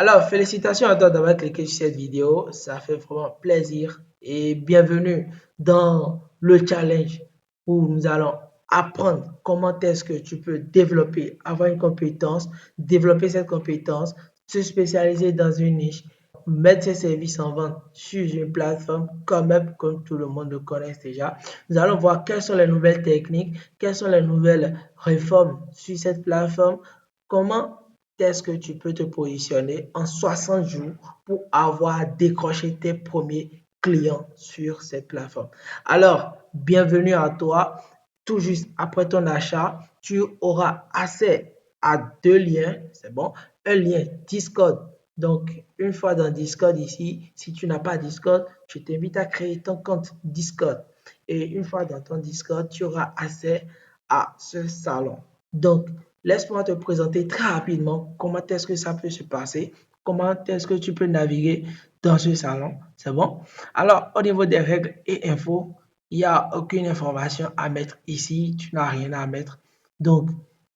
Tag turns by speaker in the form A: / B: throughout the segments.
A: Alors, félicitations à toi d'avoir cliqué sur cette vidéo. Ça fait vraiment plaisir et bienvenue dans le challenge où nous allons apprendre comment est-ce que tu peux développer, avoir une compétence, développer cette compétence, se spécialiser dans une niche, mettre ses services en vente sur une plateforme comme tout le monde le connaît déjà. Nous allons voir quelles sont les nouvelles techniques, quelles sont les nouvelles réformes sur cette plateforme, comment est-ce que tu peux te positionner en 60 jours pour avoir décroché tes premiers clients sur cette plateforme. Alors, bienvenue à toi. Tout juste après ton achat, tu auras accès à deux liens. C'est bon. Un lien Discord. Donc, une fois dans Discord ici, si tu n'as pas Discord, je t'invite à créer ton compte Discord. Et une fois dans ton Discord, tu auras accès à ce salon. Donc, laisse-moi te présenter très rapidement comment est-ce que ça peut se passer, comment est-ce que tu peux naviguer dans ce salon. C'est bon? Alors, au niveau des règles et infos, il n'y a aucune information à mettre ici. Tu n'as rien à mettre. Donc,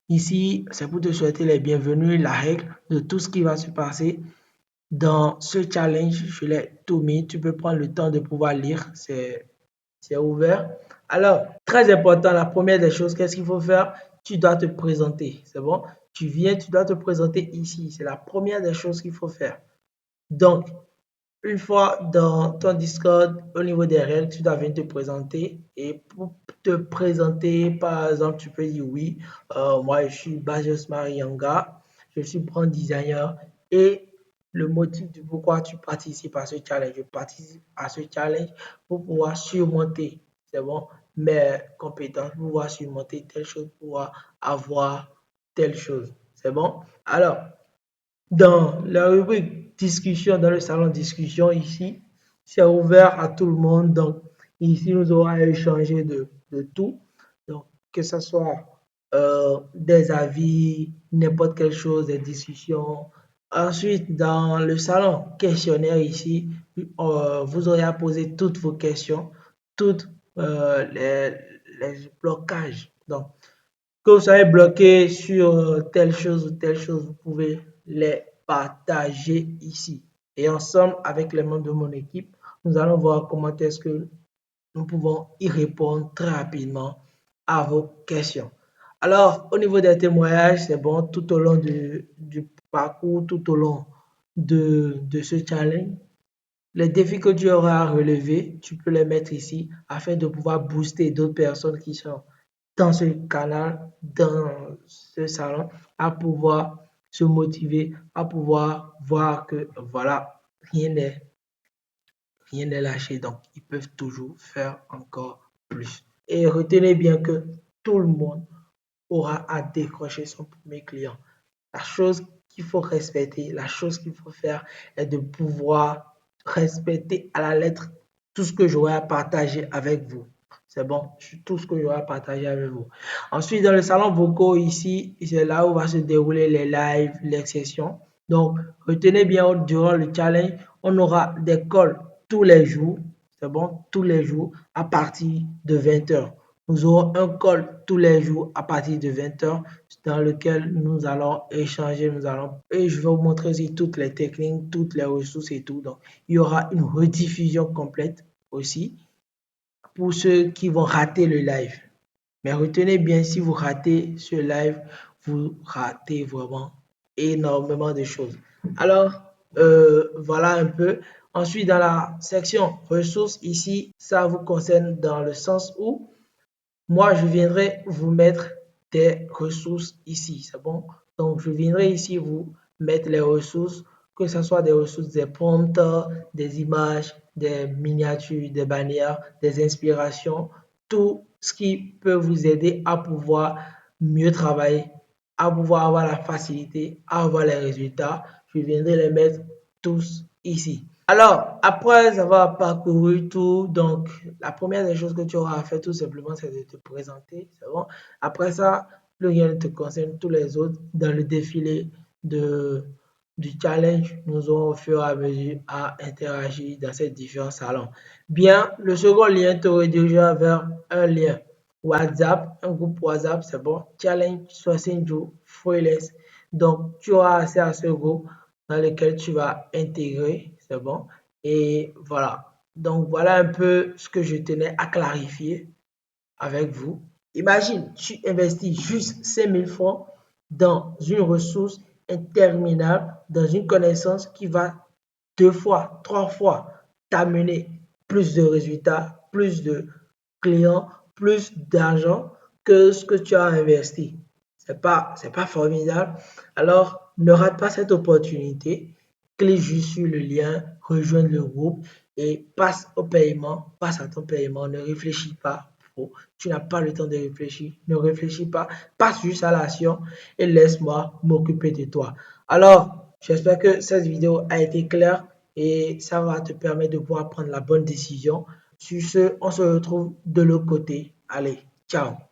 A: ici, c'est pour te souhaiter les bienvenus, la règle de tout ce qui va se passer dans ce challenge. Je l'ai tout mis. Tu peux prendre le temps de pouvoir lire. C'est ouvert. Alors, très important, la première des choses, qu'est-ce qu'il faut faire? Tu dois te présenter. C'est bon? Tu viens, tu dois te présenter ici. C'est la première des choses qu'il faut faire. Donc, une fois dans ton Discord, au niveau des règles, tu dois venir te présenter. Et pour te présenter, par exemple, tu peux dire oui, moi je suis Bajos Marianga, je suis brand designer et le motif du pourquoi tu participes à ce challenge. Je participe à ce challenge pour pouvoir surmonter, c'est bon, mes compétences, pour pouvoir surmonter telle chose, pour pouvoir avoir telle chose. C'est bon? Alors, dans la rubrique discussion, dans le salon discussion ici, c'est ouvert à tout le monde. Donc, ici, nous aurons à échanger de tout. Donc, que ce soit des avis, n'importe quelle chose, des discussions. Ensuite, dans le salon questionnaire ici, vous aurez à poser toutes vos questions, toutes les blocages. Donc, que vous soyez bloqué sur telle chose ou telle chose, vous pouvez les partager ici. Et ensemble, avec les membres de mon équipe, nous allons voir comment est-ce que nous pouvons y répondre très rapidement à vos questions. Alors, au niveau des témoignages, c'est bon, tout au long du parcours, tout au long de ce challenge, les défis que tu auras à relever, tu peux les mettre ici afin de pouvoir booster d'autres personnes qui sont dans ce canal, dans ce salon, à pouvoir se motiver, à pouvoir voir que voilà, rien n'est rien n'est lâché, donc ils peuvent toujours faire encore plus. Et retenez bien que tout le monde aura à décrocher son premier client. La chose qu'il faut respecter, la chose qu'il faut faire est de pouvoir respecter à la lettre tout ce que j'aurai à partager avec vous. C'est bon, tout ce que j'aurai à partager avec vous. Ensuite, dans le salon vocaux ici, c'est là où va se dérouler les lives, les sessions. Donc, retenez bien, durant le challenge, on aura des calls tous les jours. C'est bon, tous les jours à partir de 20 heures. Nous aurons un call tous les jours à partir de 20 heures dans lequel nous allons échanger, et je vais vous montrer aussi toutes les techniques, toutes les ressources et tout. Donc, il y aura une rediffusion complète aussi pour ceux qui vont rater le live. Mais retenez bien, si vous ratez ce live, vous ratez vraiment énormément de choses. Alors, voilà un peu. Ensuite, dans la section ressources, ici, ça vous concerne dans le sens où moi, je viendrai vous mettre des ressources ici. C'est bon? Donc, je viendrai ici vous mettre les ressources, que ce soit des ressources, des prompts, des images, des miniatures, des bannières, des inspirations, tout ce qui peut vous aider à pouvoir mieux travailler, à pouvoir avoir la facilité, à avoir les résultats. Je viendrai les mettre tous ici. Alors, après avoir parcouru tout, donc la première des choses que tu auras à faire tout simplement, c'est de te présenter. C'est bon. Après ça, plus rien ne te concerne, tous les autres dans le défilé de, du challenge, nous aurons au fur et à mesure à interagir dans ces différents salons. Bien, le second lien te redirigera vers un lien WhatsApp, un groupe WhatsApp, c'est bon. Challenge 60 jours freelance. Donc, tu auras accès à ce groupe dans lequel tu vas intégrer, c'est bon. Et voilà. Donc, voilà un peu ce que je tenais à clarifier avec vous. Imagine, tu investis juste 5 000 francs dans une ressource interminable, dans une connaissance qui va 2 fois, 3 fois t'amener plus de résultats, plus de clients, plus d'argent que ce que tu as investi. C'est pas formidable. Alors, ne rate pas cette opportunité. Clique juste sur le lien, rejoins le groupe et passe au paiement, passe à ton paiement. Ne réfléchis pas trop. Tu n'as pas le temps de réfléchir. Ne réfléchis pas. Passe juste à l'action et laisse-moi m'occuper de toi. Alors, j'espère que cette vidéo a été claire et ça va te permettre de pouvoir prendre la bonne décision. Sur ce, on se retrouve de l'autre côté. Allez, ciao.